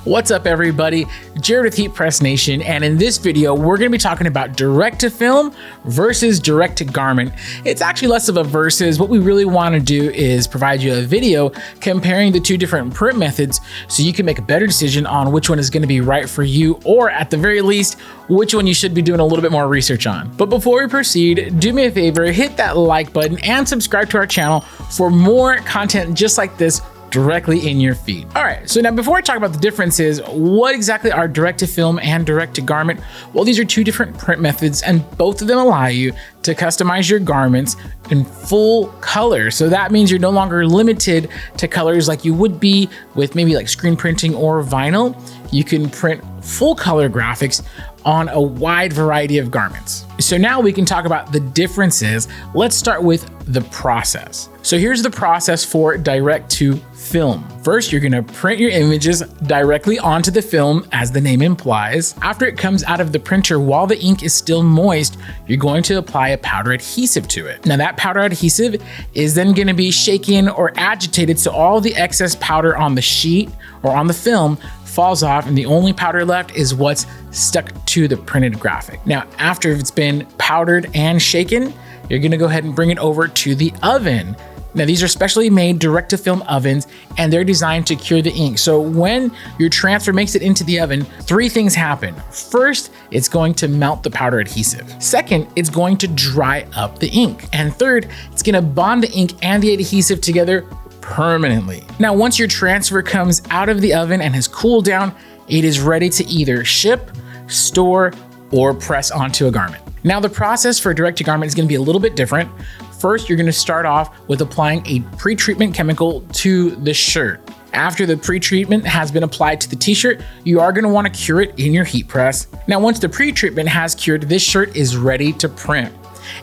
What's up everybody, Jared with Heat Press Nation, and in this video we're going to be talking about direct to film versus direct to garment. It's actually less of a versus. What we really want to do is provide you a video comparing the two different print methods so you can make a better decision on which one is going to be right for you, or at the very least which one you should be doing a little bit more research on. But before we proceed, do me a favor, hit that like button and subscribe to our channel for more content just like this directly in your feed. All right, so now before I talk about the differences, what exactly are direct to film and direct to garment? Well, these are two different print methods and both of them allow you to customize your garments in full color. So that means you're no longer limited to colors like you would be with maybe like screen printing or vinyl. You can print full color graphics on a wide variety of garments. So now we can talk about the differences. Let's start with the process. So here's the process for direct to film. First, you're gonna print your images directly onto the film, as the name implies. After it comes out of the printer, while the ink is still moist, you're going to apply a powder adhesive to it. Now that powder adhesive is then gonna be shaken or agitated so all the excess powder on the sheet or on the film falls off, and the only powder left is what's stuck to the printed graphic. Now, after it's been powdered and shaken, you're gonna go ahead and bring it over to the oven. Now, these are specially made direct to film ovens and they're designed to cure the ink. So when your transfer makes it into the oven, three things happen. First, it's going to melt the powder adhesive. Second, it's going to dry up the ink. And third, it's gonna bond the ink and the adhesive together permanently. Now, once your transfer comes out of the oven and has cooled down, it is ready to either ship, store, or press onto a garment. Now, the process for direct to garment is gonna be a little bit different. First, you're gonna start off with applying a pre-treatment chemical to the shirt. After the pre-treatment has been applied to the t-shirt, you are gonna wanna cure it in your heat press. Now, once the pre-treatment has cured, this shirt is ready to print.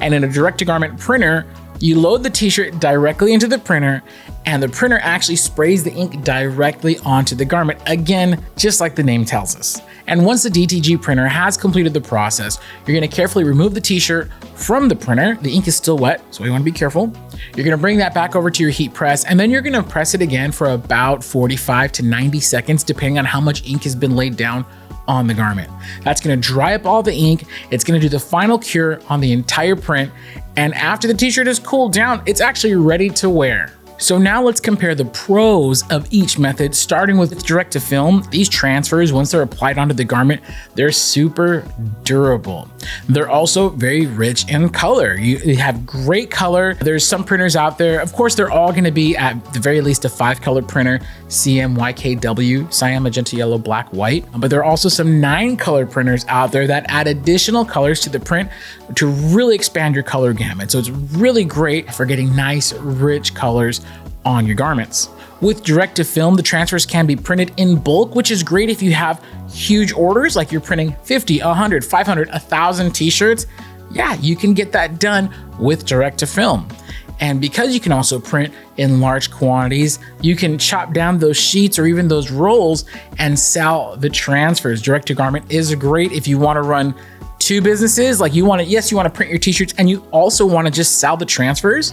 And in a direct to garment printer, you load the t-shirt directly into the printer and the printer actually sprays the ink directly onto the garment, again, just like the name tells us. And once the DTG printer has completed the process, you're gonna carefully remove the t-shirt from the printer. The ink is still wet, so you wanna be careful. You're gonna bring that back over to your heat press, and then you're gonna press it again for about 45 to 90 seconds, depending on how much ink has been laid down on the garment. That's gonna dry up all the ink. It's gonna do the final cure on the entire print. And after the t-shirt is cooled down, it's actually ready to wear. So now let's compare the pros of each method, starting with direct to film. These transfers, once they're applied onto the garment, they're super durable. They're also very rich in color. You have great color. There's some printers out there. Of course, they're all gonna be at the very least a 5-color printer, CMYKW, cyan, magenta, yellow, black, white. But there are also some 9-color printers out there that add additional colors to the print to really expand your color gamut. So it's really great for getting nice, rich colors on your garments. With direct to film, the transfers can be printed in bulk, which is great if you have huge orders, like you're printing 50, 100, 500, 1,000 t-shirts. Yeah, you can get that done with direct to film. And because you can also print in large quantities, you can chop down those sheets or even those rolls and sell the transfers. Direct to garment is great if you want to run two businesses. Like you want to print your t-shirts and you also want to just sell the transfers.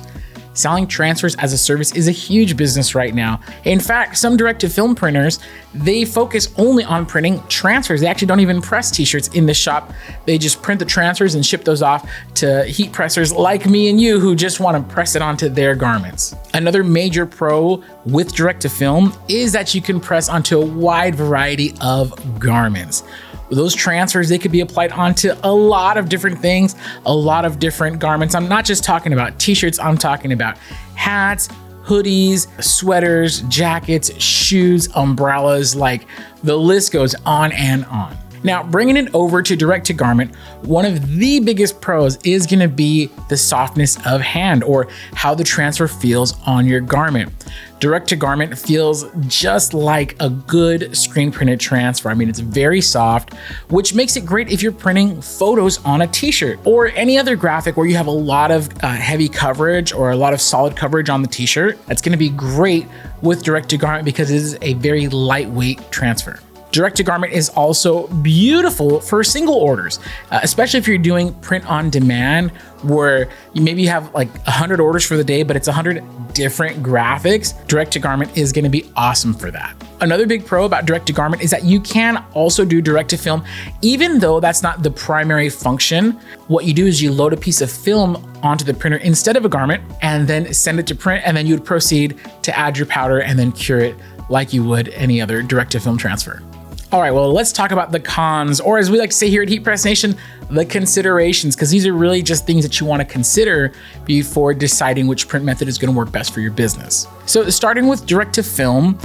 Selling transfers as a service is a huge business right now. In fact, some direct to film printers, they focus only on printing transfers. They actually don't even press t-shirts in the shop. They just print the transfers and ship those off to heat pressers like me and you who just want to press it onto their garments. Another major pro with direct to film is that you can press onto a wide variety of garments. Those transfers, they could be applied onto a lot of different things, a lot of different garments. I'm not just talking about t-shirts, I'm talking about hats, hoodies, sweaters, jackets, shoes, umbrellas, like the list goes on and on. Now, bringing it over to direct to garment, one of the biggest pros is gonna be the softness of hand, or how the transfer feels on your garment. Direct to garment feels just like a good screen printed transfer. I mean, it's very soft, which makes it great if you're printing photos on a t-shirt or any other graphic where you have a lot of heavy coverage or a lot of solid coverage on the t-shirt. That's gonna be great with direct to garment because it is a very lightweight transfer. Direct to garment is also beautiful for single orders, especially if you're doing print on demand, where you maybe have like 100 orders for the day, but it's 100 different graphics. Direct to garment is going to be awesome for that. Another big pro about direct to garment is that you can also do direct to film, even though that's not the primary function. What you do is you load a piece of film onto the printer instead of a garment and then send it to print, and then you would proceed to add your powder and then cure it like you would any other direct to film transfer. All right, well, let's talk about the cons, or as we like to say here at Heat Press Nation, the considerations, because these are really just things that you want to consider before deciding which print method is going to work best for your business. So starting with direct to film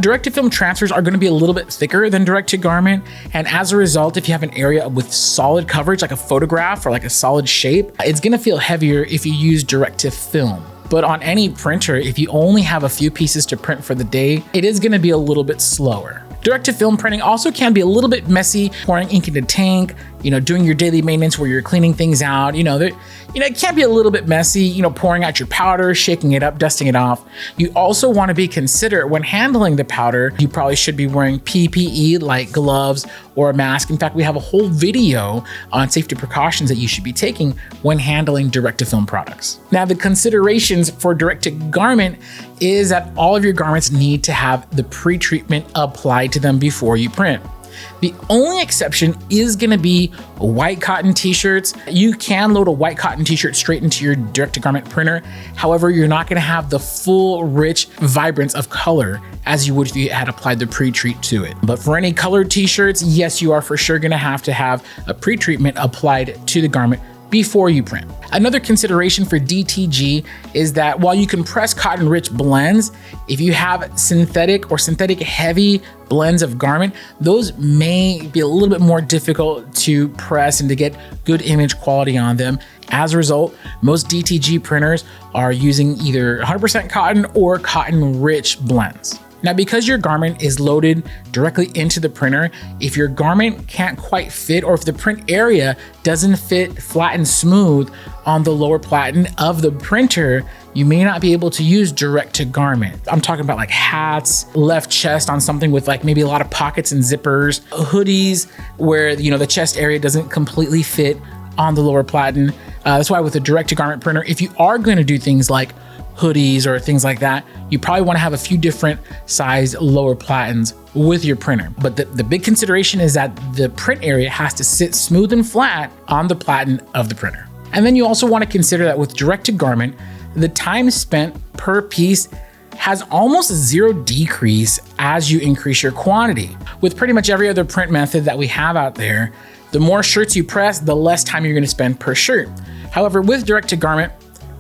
transfers are going to be a little bit thicker than direct to garment. And as a result, if you have an area with solid coverage, like a photograph or like a solid shape, it's going to feel heavier if you use direct to film. But on any printer, if you only have a few pieces to print for the day, it is going to be a little bit slower. Direct to film printing also can be a little bit messy, pouring ink in a tank, doing your daily maintenance where you're cleaning things out. It can be a little bit messy, pouring out your powder, shaking it up, dusting it off. You also want to be considerate when handling the powder. You probably should be wearing PPE like gloves or a mask. In fact, we have a whole video on safety precautions that you should be taking when handling direct to film products. Now, the considerations for direct to garment is that all of your garments need to have the pre-treatment applied to them before you print. The only exception is going to be white cotton t-shirts. You can load a white cotton t-shirt straight into your direct to garment printer. However, you're not going to have the full rich vibrance of color as you would if you had applied the pre-treat to it. But for any colored t-shirts, yes, you are for sure going to have a pre-treatment applied to the garment before you print. Another consideration for DTG is that while you can press cotton rich blends, if you have synthetic or synthetic heavy blends of garment, those may be a little bit more difficult to press and to get good image quality on them. As a result, most DTG printers are using either 100% cotton or cotton rich blends. Now, because your garment is loaded directly into the printer, if your garment can't quite fit, or if the print area doesn't fit flat and smooth on the lower platen of the printer, you may not be able to use direct to garment. I'm talking about like hats, left chest on something with like maybe a lot of pockets and zippers, hoodies where the chest area doesn't completely fit on the lower platen. That's why with a direct to garment printer, if you are going to do things like hoodies or things like that, you probably want to have a few different size lower platens with your printer. But the big consideration is that the print area has to sit smooth and flat on the platen of the printer. And then you also want to consider that with direct to garment, the time spent per piece has almost zero decrease as you increase your quantity. With pretty much every other print method that we have out there, the more shirts you press, the less time you're going to spend per shirt. However, with direct to garment,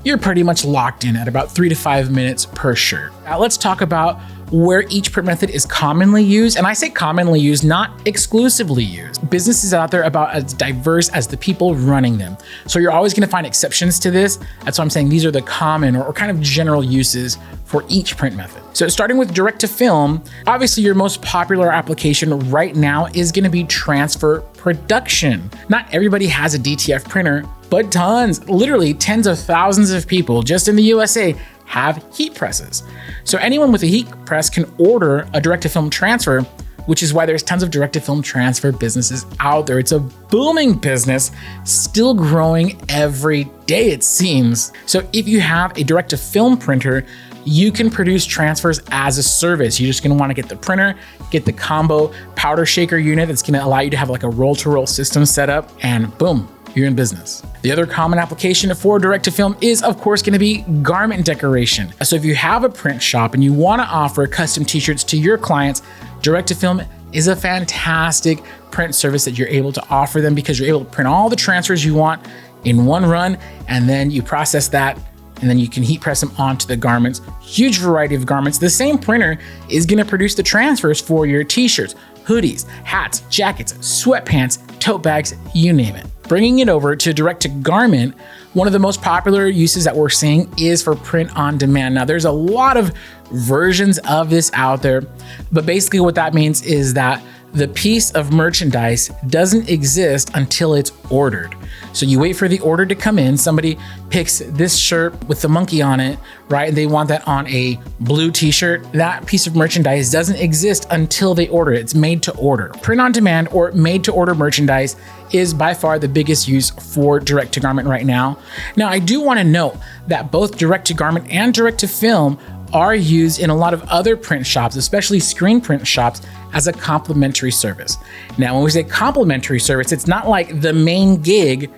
you're pretty much locked in at about 3 to 5 minutes per shirt. Now let's talk about where each print method is commonly used. And I say commonly used, not exclusively used. Businesses out there are about as diverse as the people running them. So you're always going to find exceptions to this. That's why I'm saying these are the common or kind of general uses for each print method. So starting with direct to film, obviously your most popular application right now is going to be transfer production. Not everybody has a DTF printer, but tons, literally tens of thousands of people just in the USA have heat presses. So anyone with a heat press can order a direct to film transfer, which is why there's tons of direct to film transfer businesses out there. It's a booming business, still growing every day, it seems. So if you have a direct to film printer, you can produce transfers as a service. You're just gonna wanna get the printer, get the combo powder shaker unit that's gonna allow you to have like a roll to roll system set up, and boom, you're in business. The other common application for direct to film is of course gonna be garment decoration. So if you have a print shop and you wanna offer custom t-shirts to your clients, direct to film is a fantastic print service that you're able to offer them, because you're able to print all the transfers you want in one run, and then you process that, and then you can heat press them onto the garments. Huge variety of garments. The same printer is gonna produce the transfers for your t-shirts, hoodies, hats, jackets, sweatpants, tote bags, you name it. Bringing it over to direct to garment, one of the most popular uses that we're seeing is for print on demand. Now there's a lot of versions of this out there, but basically what that means is that the piece of merchandise doesn't exist until it's ordered. So you wait for the order to come in. Somebody picks this shirt with the monkey on it, right? They want that on a blue t-shirt. That piece of merchandise doesn't exist until they order it. It's made to order. Print on demand or made to order merchandise is by far the biggest use for direct to garment right now. Now, I do want to note that both direct to garment and direct to film are used in a lot of other print shops, especially screen print shops, as a complementary service. Now, when we say complementary service, it's not like the main gig,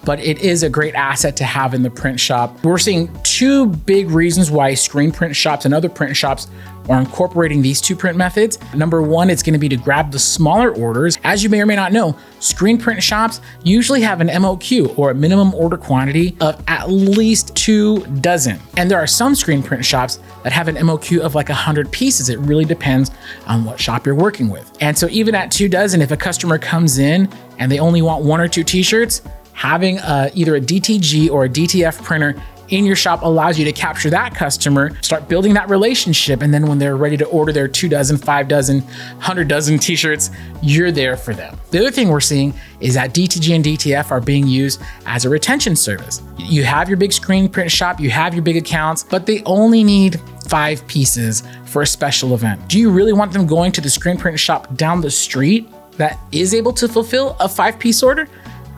but it is a great asset to have in the print shop. We're seeing two big reasons why screen print shops and other print shops are incorporating these two print methods. Number one, it's going to be to grab the smaller orders. As you may or may not know, screen print shops usually have an MOQ, or a minimum order quantity, of at least 2 dozen. And there are some screen print shops that have an MOQ of like 100 pieces. It really depends on what shop you're working with. And so even at 2 dozen, if a customer comes in and they only want 1 or 2 t-shirts, having either a DTG or a DTF printer in your shop allows you to capture that customer, start building that relationship, and then when they're ready to order their 2 dozen, 5 dozen, 100 dozen t-shirts, you're there for them. The other thing we're seeing is that DTG and DTF are being used as a retention service. You have your big screen print shop, you have your big accounts, but they only need 5 pieces for a special event. Do you really want them going to the screen print shop down the street that is able to fulfill a 5-piece order?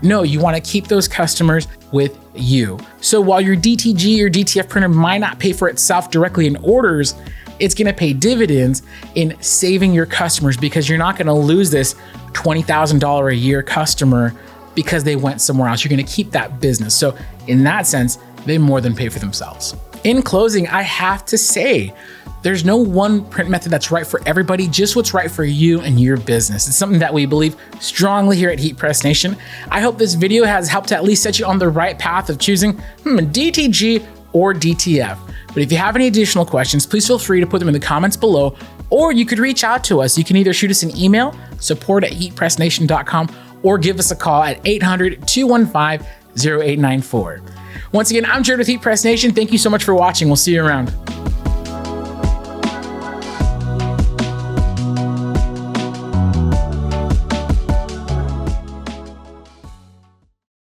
No, you want to keep those customers with you. So while your DTG or DTF printer might not pay for itself directly in orders, it's going to pay dividends in saving your customers, because you're not going to lose this $20,000 a year customer because they went somewhere else. You're going to keep that business. So in that sense, they more than pay for themselves. In closing, I have to say, there's no one print method that's right for everybody, just what's right for you and your business. It's something that we believe strongly here at Heat Press Nation. I hope this video has helped to at least set you on the right path of choosing DTG or DTF. But if you have any additional questions, please feel free to put them in the comments below, or you could reach out to us. You can either shoot us an email, support@heatpressnation.com, or give us a call at 800-215-0894. Once again, I'm Jared with Heat Press Nation. Thank you so much for watching. We'll see you around.